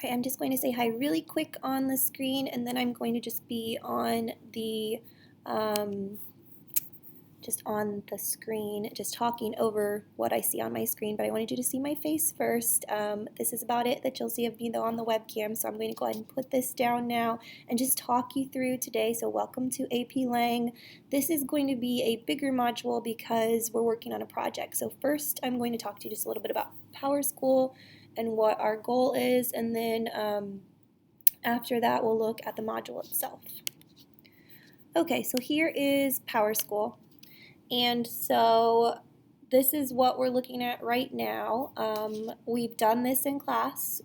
right, I'm just going to say hi really quick on the screen, and then I'm going to just be on the screen, just talking over what I see on my screen, but I wanted you to see my face first. This is about it that you'll see of me though on the webcam, so I'm going to go ahead and put this down now and just talk you through today. So welcome to AP Lang. This is going to be a bigger module because we're working on a project. So first I'm going to talk to you just a little bit about PowerSchool and what our goal is, and then after that we'll look at the module itself. Okay, so here is PowerSchool. And so this is what we're looking at right now. We've done this in class.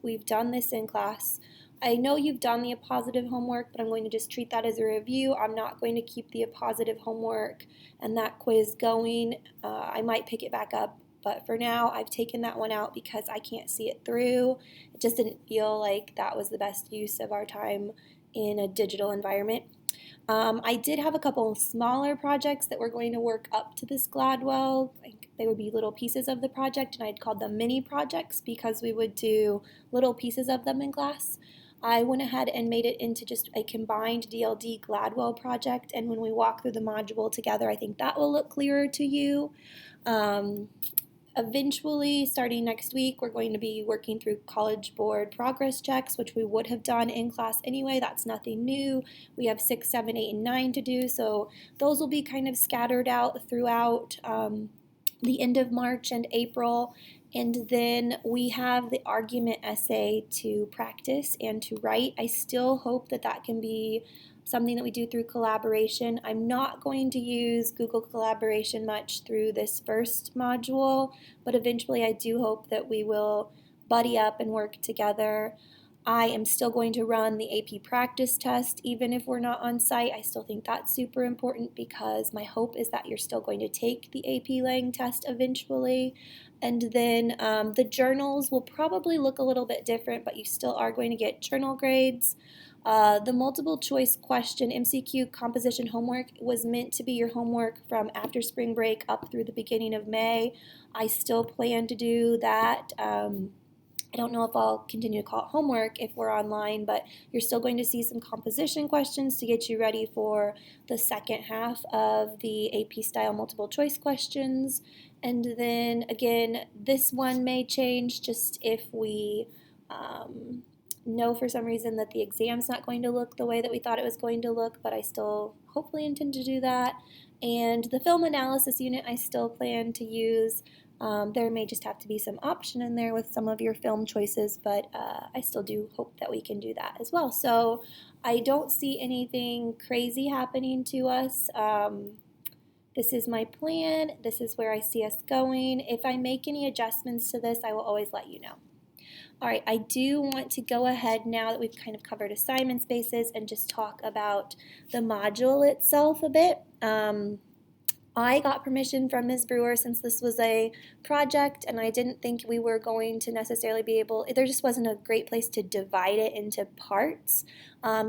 I know you've done the positive homework, but I'm going to just treat that as a review. I'm not going to keep the positive homework and that quiz going. I might pick it back up, but for now I've taken that one out because I can't see it through. It just didn't feel like that was the best use of our time in a digital environment. I did have a couple of smaller projects that were going to work up to this Gladwell. Like they would be little pieces of the project, and I'd called them mini projects because we would do little pieces of them in class. I went ahead and made it into just a combined DLD Gladwell project, and when we walk through the module together, I think that will look clearer to you. Eventually, starting next week, we're going to be working through College Board progress checks, which we would have done in class anyway. That's nothing new. We have 6, 7, 8, and 9 to do, so those will be kind of scattered out throughout the end of March and April. And then we have the argument essay to practice and to write. I still hope that that can be something that we do through collaboration. I'm not going to use Google Collaboration much through this first module, but eventually I do hope that we will buddy up and work together. I am still going to run the AP practice test even if we're not on site. I still think that's super important because my hope is that you're still going to take the AP Lang test eventually. And then the journals will probably look a little bit different, but you still are going to get journal grades. The multiple choice question MCQ composition homework was meant to be your homework from after spring break up through the beginning of May. I still plan to do that. I don't know if I'll continue to call it homework if we're online, but you're still going to see some composition questions to get you ready for the second half of the AP style multiple choice questions. And then again, this one may change just if we know for some reason that the exam's not going to look the way that we thought it was going to look, but I still hopefully intend to do that. And the film analysis unit I still plan to use. There may just have to be some option in there with some of your film choices, but I still do hope that we can do that as well. So I don't see anything crazy happening to us. This is my plan. This is where I see us going. If I make any adjustments to this, I will always let you know. All right, I do want to go ahead now that we've kind of covered assignment spaces and just talk about the module itself a bit. I got permission from Ms. Brewer since this was a project and I didn't think we were going to necessarily be able, there just wasn't a great place to divide it into parts.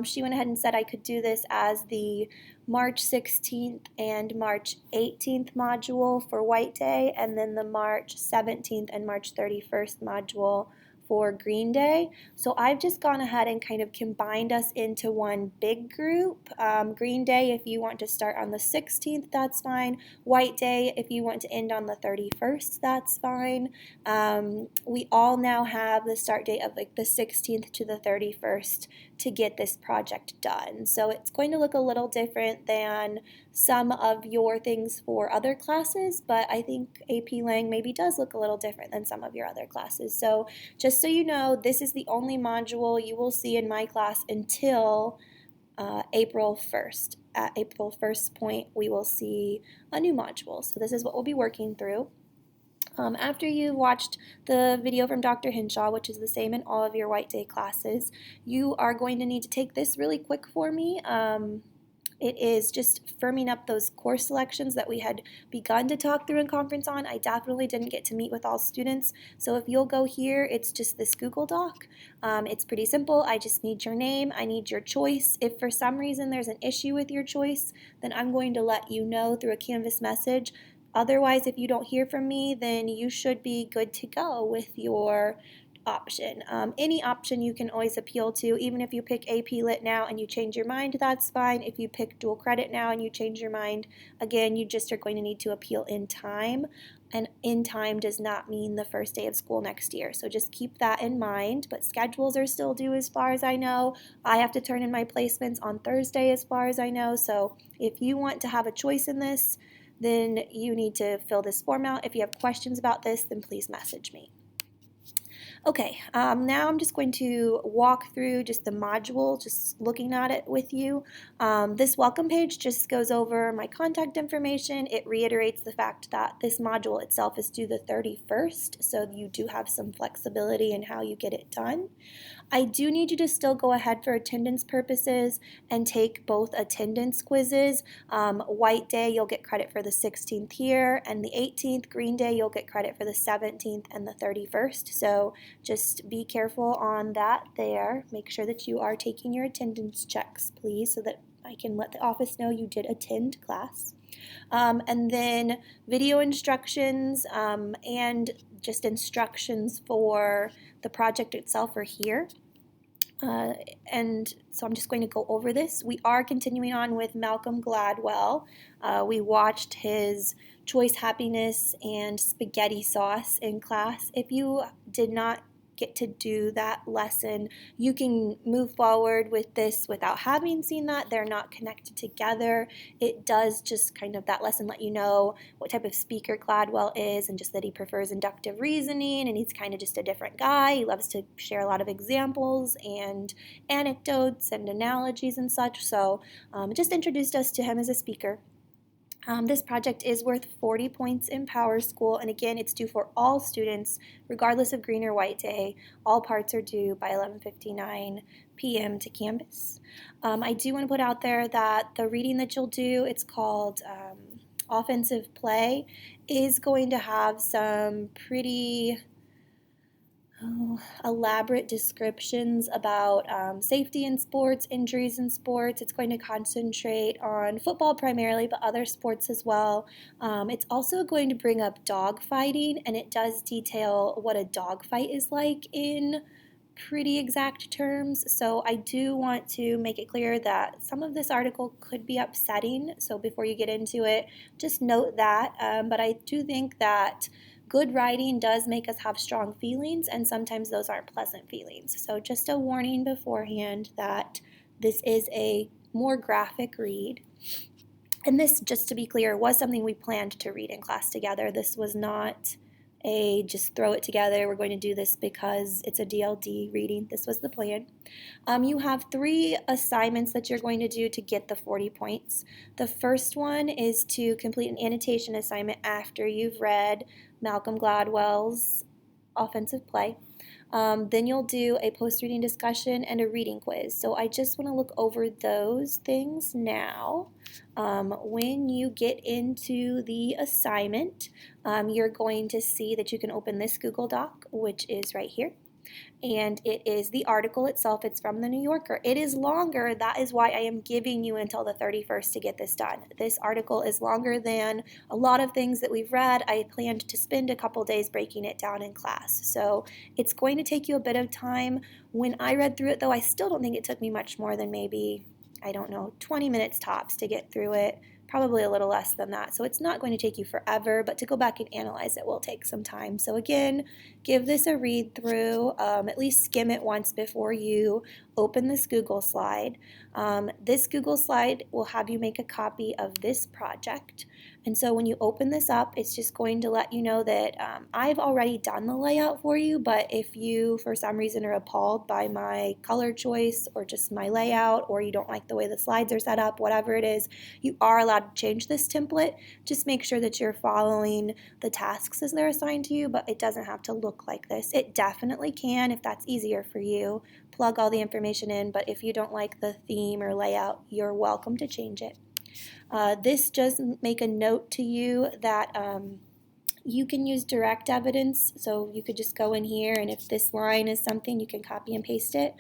She went ahead and said I could do this as the March 16th and March 18th module for White Day, and then the March 17th and March 31st module for Green Day. So I've just gone ahead and kind of combined us into one big group. Green Day, if you want to start on the 16th, that's fine. White Day, if you want to end on the 31st, that's fine. We all now have the start date of like the 16th to the 31st to get this project done. So it's going to look a little different than some of your things for other classes, but I think AP Lang maybe does look a little different than some of your other classes. So just so you know, this is the only module you will see in my class until April 1st. At April 1st point, we will see a new module. So this is what we'll be working through. After you've watched the video from Dr. Hinshaw, which is the same in all of your White Day classes, you are going to need to take this really quick for me. It is just firming up those course selections that we had begun to talk through in conference on. I definitely didn't get to meet with all students, so if you'll go here, it's just this Google Doc. It's pretty simple. I just need your name. I need your choice. If for some reason there's an issue with your choice, then I'm going to let you know through a Canvas message. Otherwise, if you don't hear from me, then you should be good to go with your option. Any option you can always appeal to. Even if you pick AP Lit now and you change your mind, that's fine. If you pick dual credit now and you change your mind, again, you just are going to need to appeal in time. And in time does not mean the first day of school next year. So just keep that in mind. But schedules are still due as far as I know. I have to turn in my placements on Thursday as far as I know. So if you want to have a choice in this, then you need to fill this form out. If you have questions about this, then please message me. Okay, now I'm just going to walk through just the module, just looking at it with you. This welcome page just goes over my contact information. It reiterates the fact that this module itself is due the 31st, so you do have some flexibility in how you get it done. I do need you to still go ahead for attendance purposes and take both attendance quizzes. White day, you'll get credit for the 16th here, and the 18th, green day, you'll get credit for the 17th and the 31st. So just be careful on that there. Make sure that you are taking your attendance checks, please, so that I can let the office know you did attend class. And then video instructions and just instructions for the project itself are here. And so I'm just going to go over this. We are continuing on with Malcolm Gladwell. We watched his Choice Happiness and Spaghetti Sauce in class. If you did not get to do that lesson, you can move forward with this without having seen that. They're not connected together. It does just kind of, that lesson let you know what type of speaker Gladwell is, and just that he prefers inductive reasoning, and he's kind of just a different guy. He loves to share a lot of examples and anecdotes and analogies and such. So it just introduced us to him as a speaker. This project is worth 40 points in Power School, and again, it's due for all students, regardless of green or white day. All parts are due by 11:59 p.m. to Canvas. I do want to put out there that the reading that you'll do, it's called Offensive Play, is going to have some pretty elaborate descriptions about safety in sports, injuries in sports. It's going to concentrate on football primarily, but other sports as well. It's also going to bring up dog fighting, and it does detail what a dog fight is like in pretty exact terms. So I do want to make it clear that some of this article could be upsetting. So before you get into it, just note that. But I do think that good writing does make us have strong feelings, and sometimes those aren't pleasant feelings. So just a warning beforehand that this is a more graphic read. And this, just to be clear, was something we planned to read in class together. This was not a just throw it together, we're going to do this because it's a DLD reading. This was the plan. You have 3 assignments that you're going to do to get the 40 points. The first one is to complete an annotation assignment after you've read Malcolm Gladwell's Offensive Play. Then you'll do a post-reading discussion and a reading quiz. So I just want to look over those things now. When you get into the assignment, you're going to see that you can open this Google Doc, which is right here. And it is the article itself. It's from the New Yorker. It is longer. That is why I am giving you until the 31st to get this done. This article is longer than a lot of things that we've read. I planned to spend a couple days breaking it down in class. So it's going to take you a bit of time. When I read through it, though, I still don't think it took me much more than maybe, I don't know, 20 minutes tops to get through it. Probably a little less than that. So it's not going to take you forever, but to go back and analyze it will take some time. So again, give this a read through, at least skim it once before you open this Google slide. This Google slide will have you make a copy of this project. And so when you open this up, it's just going to let you know that I've already done the layout for you, but if you, for some reason, are appalled by my color choice or just my layout, or you don't like the way the slides are set up, whatever it is, you are allowed to change this template. Just make sure that you're following the tasks as they're assigned to you, but it doesn't have to look like this. It definitely can if that's easier for you. Plug all the information in, but if you don't like the theme or layout, you're welcome to change it. This does make a note to you that you can use direct evidence, so you could just go in here, and if this line is something, you can copy and paste it.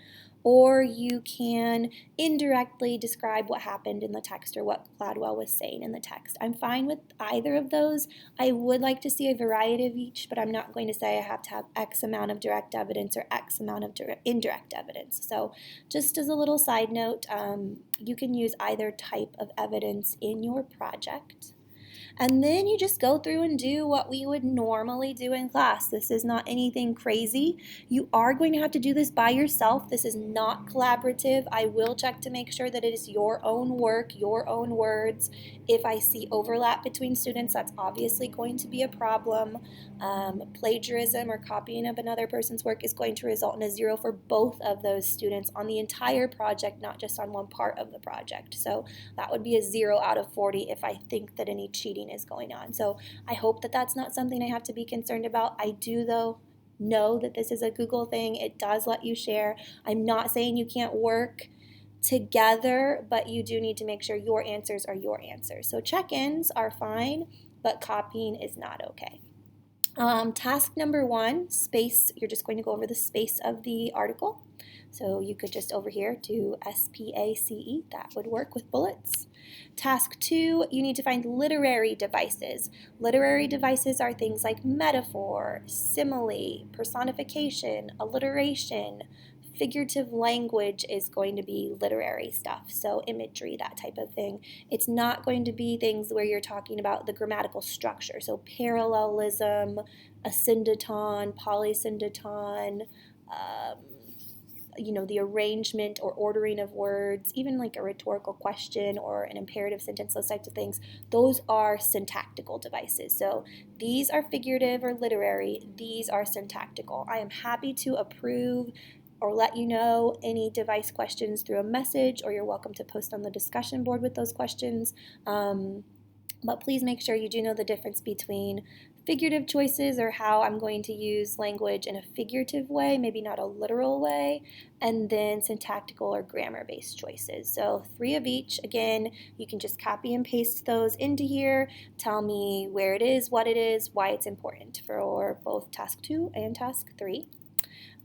or you can indirectly describe what happened in the text or what Gladwell was saying in the text. I'm fine with either of those. I would like to see a variety of each, but I'm not going to say I have to have X amount of direct evidence or X amount of indirect evidence. So just as a little side note, you can use either type of evidence in your project. And then you just go through and do what we would normally do in class. This is not anything crazy. You are going to have to do this by yourself. This is not collaborative. I will check to make sure that it is your own work, your own words. If I see overlap between students, that's obviously going to be a problem. Plagiarism or copying of another person's work is going to result in a 0 for both of those students on the entire project, not just on one part of the project. So that would be a 0 out of 40 if I think that any cheating is going on. So I hope that that's not something I have to be concerned about. I do, though, know that this is a Google thing. It does let you share. I'm not saying you can't work together, but you do need to make sure your answers are your answers. So check-ins are fine, but copying is not okay. Task number 1, space. You're just going to go over the space of the article. So you could just over here do SPACE. That would work with bullets. Task 2, you need to find literary devices. Literary devices are things like metaphor, simile, personification, alliteration. Figurative language is going to be literary stuff, so imagery, that type of thing. It's not going to be things where you're talking about the grammatical structure, so parallelism, asyndeton, polysyndeton, the arrangement or ordering of words, even like a rhetorical question or an imperative sentence, those types of things, those are syntactical devices. So these are figurative or literary, these are syntactical. I am happy to approve or let you know any device questions through a message, or you're welcome to post on the discussion board with those questions. But please make sure you do know the difference between figurative choices, or how I'm going to use language in a figurative way, maybe not a literal way, and then syntactical or grammar-based choices. So 3 of each. Again, you can just copy and paste those into here. Tell me where it is, what it is, why it's important for both task 2 and task 3.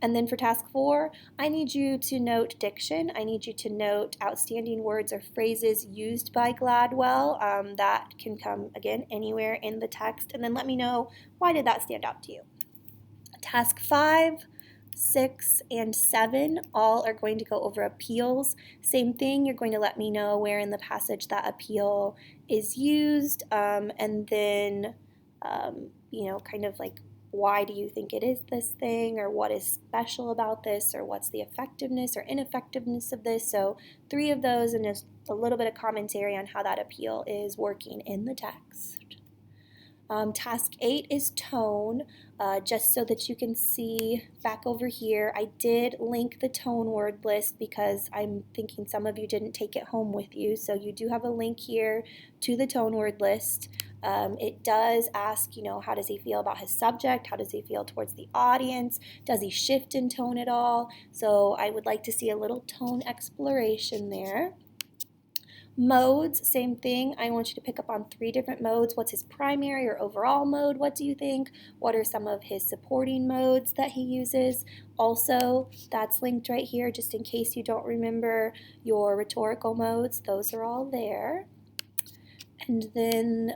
And then for task 4, I need you to note diction. I need you to note outstanding words or phrases used by Gladwell. That can come, again, anywhere in the text. And then let me know, why did that stand out to you? Task 5, 6, and 7 all are going to go over appeals. Same thing, you're going to let me know where in the passage that appeal is used, and then, kind of like, why do you think it is this thing, or what is special about this, or what's the effectiveness or ineffectiveness of this. So 3 of those, and just a little bit of commentary on how that appeal is working in the text. Task 8 is tone, just so that you can see back over here. I did link the tone word list because I'm thinking some of you didn't take it home with you. So you do have a link here to the tone word list. It does ask, how does he feel about his subject? How does he feel towards the audience? Does he shift in tone at all? So I would like to see a little tone exploration there. Modes, same thing. I want you to pick up on 3 different modes. What's his primary or overall mode? What do you think? What are some of his supporting modes that he uses? Also, that's linked right here just in case you don't remember your rhetorical modes. Those are all there. And then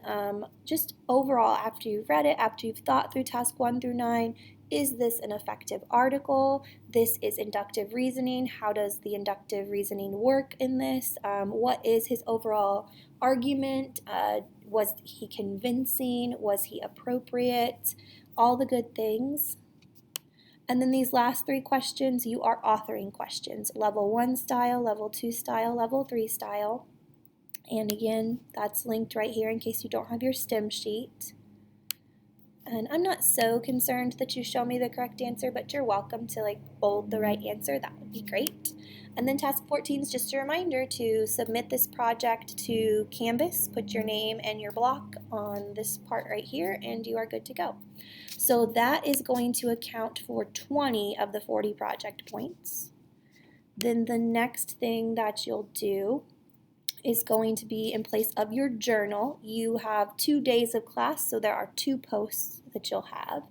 just overall, after you've read it, after you've thought through task 1 through 9, is this an effective article? This is inductive reasoning. How does the inductive reasoning work in this? What is his overall argument? Was he convincing? Was he appropriate? All the good things. And then these last 3 questions, you are authoring questions. Level 1 style, level 2 style, level 3 style. And again, that's linked right here in case you don't have your STEM sheet. And I'm not so concerned that you show me the correct answer, but you're welcome to bold the right answer. That would be great. And then task 14 is just a reminder to submit this project to Canvas. Put your name and your block on this part right here, and you are good to go. So that is going to account for 20 of the 40 project points. Then the next thing that you'll do is going to be in place of your journal. You have 2 days of class, so there are 2 posts that you'll have.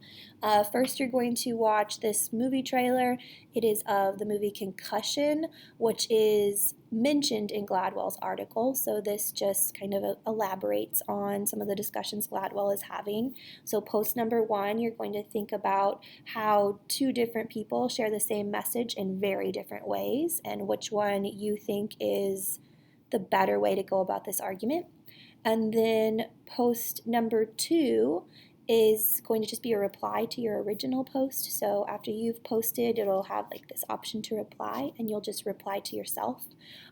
First, you're going to watch this movie trailer. It is of the movie Concussion, which is mentioned in Gladwell's article, so this just kind of elaborates on some of the discussions Gladwell is having. So post number 1, you're going to think about how 2 different people share the same message in very different ways, and which one you think is the better way to go about this argument. And then post number 2 is going to just be a reply to your original post. So after you've posted, it'll have like this option to reply, and you'll just reply to yourself.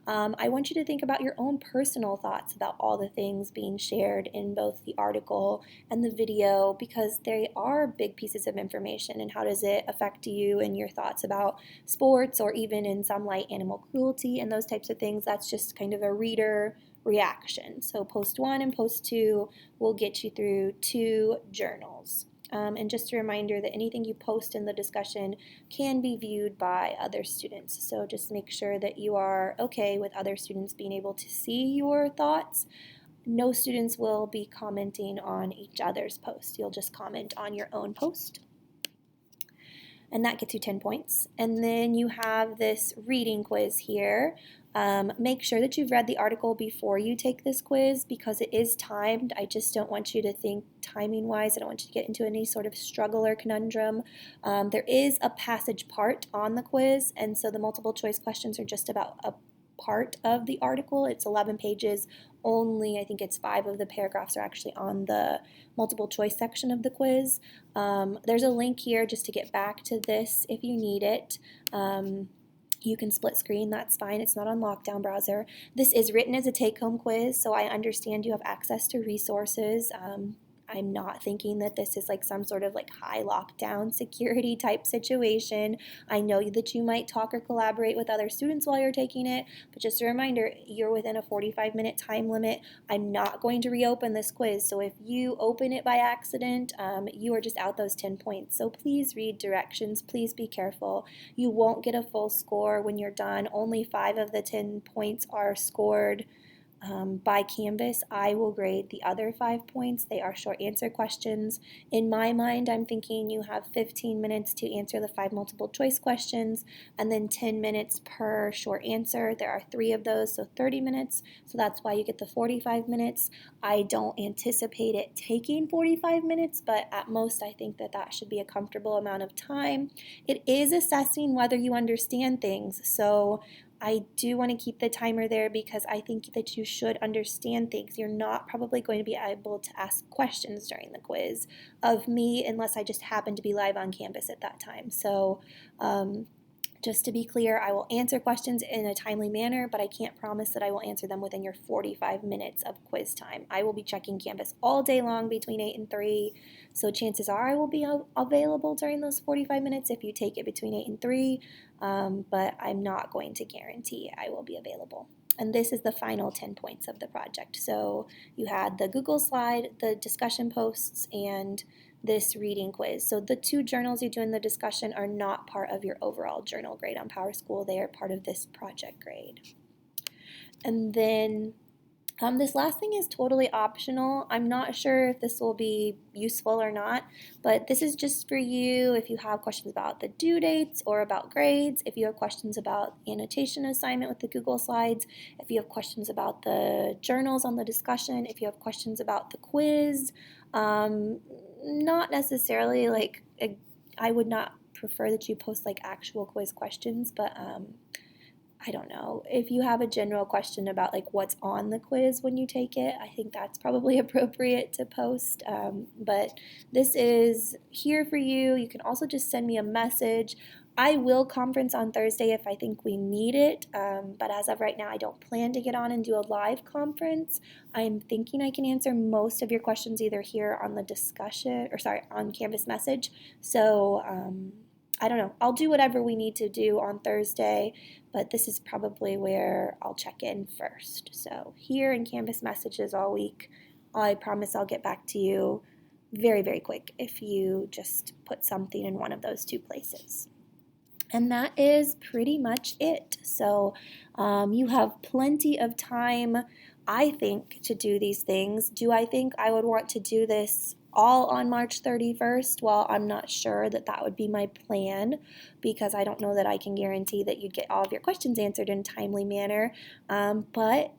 I want you to think about your own personal thoughts about all the things being shared in both the article and the video, because they are big pieces of information, and how does it affect you and your thoughts about sports, or even in some light animal cruelty and those types of things. That's just kind of a reader reaction. So post 1 and post 2 will get you through 2 journals. And just a reminder that anything you post in the discussion can be viewed by other students. So just make sure that you are okay with other students being able to see your thoughts. No students will be commenting on each other's post. You'll just comment on your own post. And that gets you 10 points. And then you have this reading quiz here. Make sure that you've read the article before you take this quiz, because it is timed. I just don't want you to think timing-wise. I don't want you to get into any sort of struggle or conundrum. There is a passage part on the quiz, and so the multiple choice questions are just about a part of the article. It's 11 pages. Only, I think it's 5 of the paragraphs are actually on the multiple choice section of the quiz. There's a link here just to get back to this if you need it. You can split screen, that's fine. It's not on Lockdown Browser. This is written as a take-home quiz, so I understand you have access to resources. I'm not thinking that this is like some sort of like high lockdown security type situation. I know that you might talk or collaborate with other students while you're taking it, but just a reminder, you're within a 45-minute time limit. I'm not going to reopen this quiz, so if you open it by accident, you are just out those 10 points. So please read directions, please be careful. You won't get a full score when you're done. Only 5 of the 10 points are scored by Canvas. I will grade the other 5 points. They are short answer questions. In my mind, I'm thinking you have 15 minutes to answer the 5 multiple choice questions, and then 10 minutes per short answer. There are 3 of those, so 30 minutes. So that's why you get the 45 minutes. I don't anticipate it taking 45 minutes, but at most I think that that should be a comfortable amount of time. It is assessing whether you understand things, so I do want to keep the timer there because I think that you should understand things. You're not probably going to be able to ask questions during the quiz of me unless I just happen to be live on campus at that time. So just to be clear, I will answer questions in a timely manner, but I can't promise that I will answer them within your 45 minutes of quiz time. I will be checking Canvas all day long between 8 and 3, so chances are I will be available during those 45 minutes if you take it between 8 and 3, but I'm not going to guarantee I will be available. And this is the final 10 points of the project. So you had the Google slide, the discussion posts, and this reading quiz. So the 2 journals you do in the discussion are not part of your overall journal grade on PowerSchool. They are part of this project grade. And then this last thing is totally optional. I'm not sure if this will be useful or not, but this is just for you if you have questions about the due dates or about grades, if you have questions about the annotation assignment with the Google Slides, if you have questions about the journals on the discussion, if you have questions about the quiz. Not necessarily like, I would not prefer that you post like actual quiz questions, but I don't know. If you have a general question about like what's on the quiz when you take it, I think that's probably appropriate to post. But this is here for you. You can also just send me a message. I will conference on Thursday if I think we need it, but as of right now, I don't plan to get on and do a live conference. I'm thinking I can answer most of your questions either here on the discussion, or sorry, on Canvas message. So I don't know. I'll do whatever we need to do on Thursday, but this is probably where I'll check in first. So here in Canvas messages all week, I promise I'll get back to you very, very quick if you just put something in one of those 2 places. And that is pretty much it. So you have plenty of time, I think, to do these things. Do I think I would want to do this all on March 31st? Well, I'm not sure that that would be my plan, because I don't know that I can guarantee that you'd get all of your questions answered in a timely manner. But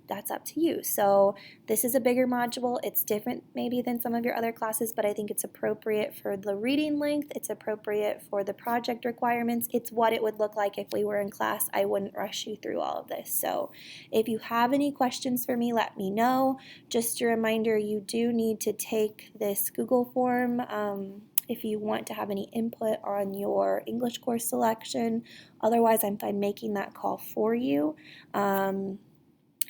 that's up to you. So this is a bigger module. It's different maybe than some of your other classes, but I think it's appropriate for the reading length. It's appropriate for the project requirements. It's what it would look like if we were in class. I wouldn't rush you through all of this. So if you have any questions for me, let me know. Just a reminder, you do need to take this Google form if you want to have any input on your English course selection. Otherwise, I'm fine making that call for you.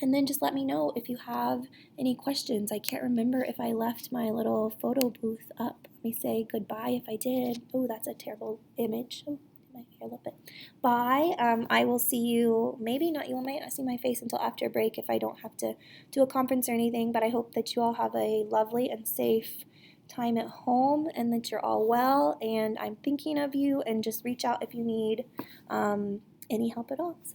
And then just let me know if you have any questions. I can't remember if I left my little photo booth up. Let me say goodbye if I did. Oh, that's a terrible image. Oh, my hair a little bit. Bye. I will see you, maybe not, you might not see my face until after break if I don't have to do a conference or anything, but I hope that you all have a lovely and safe time at home and that you're all well, and I'm thinking of you, and just reach out if you need any help at all. So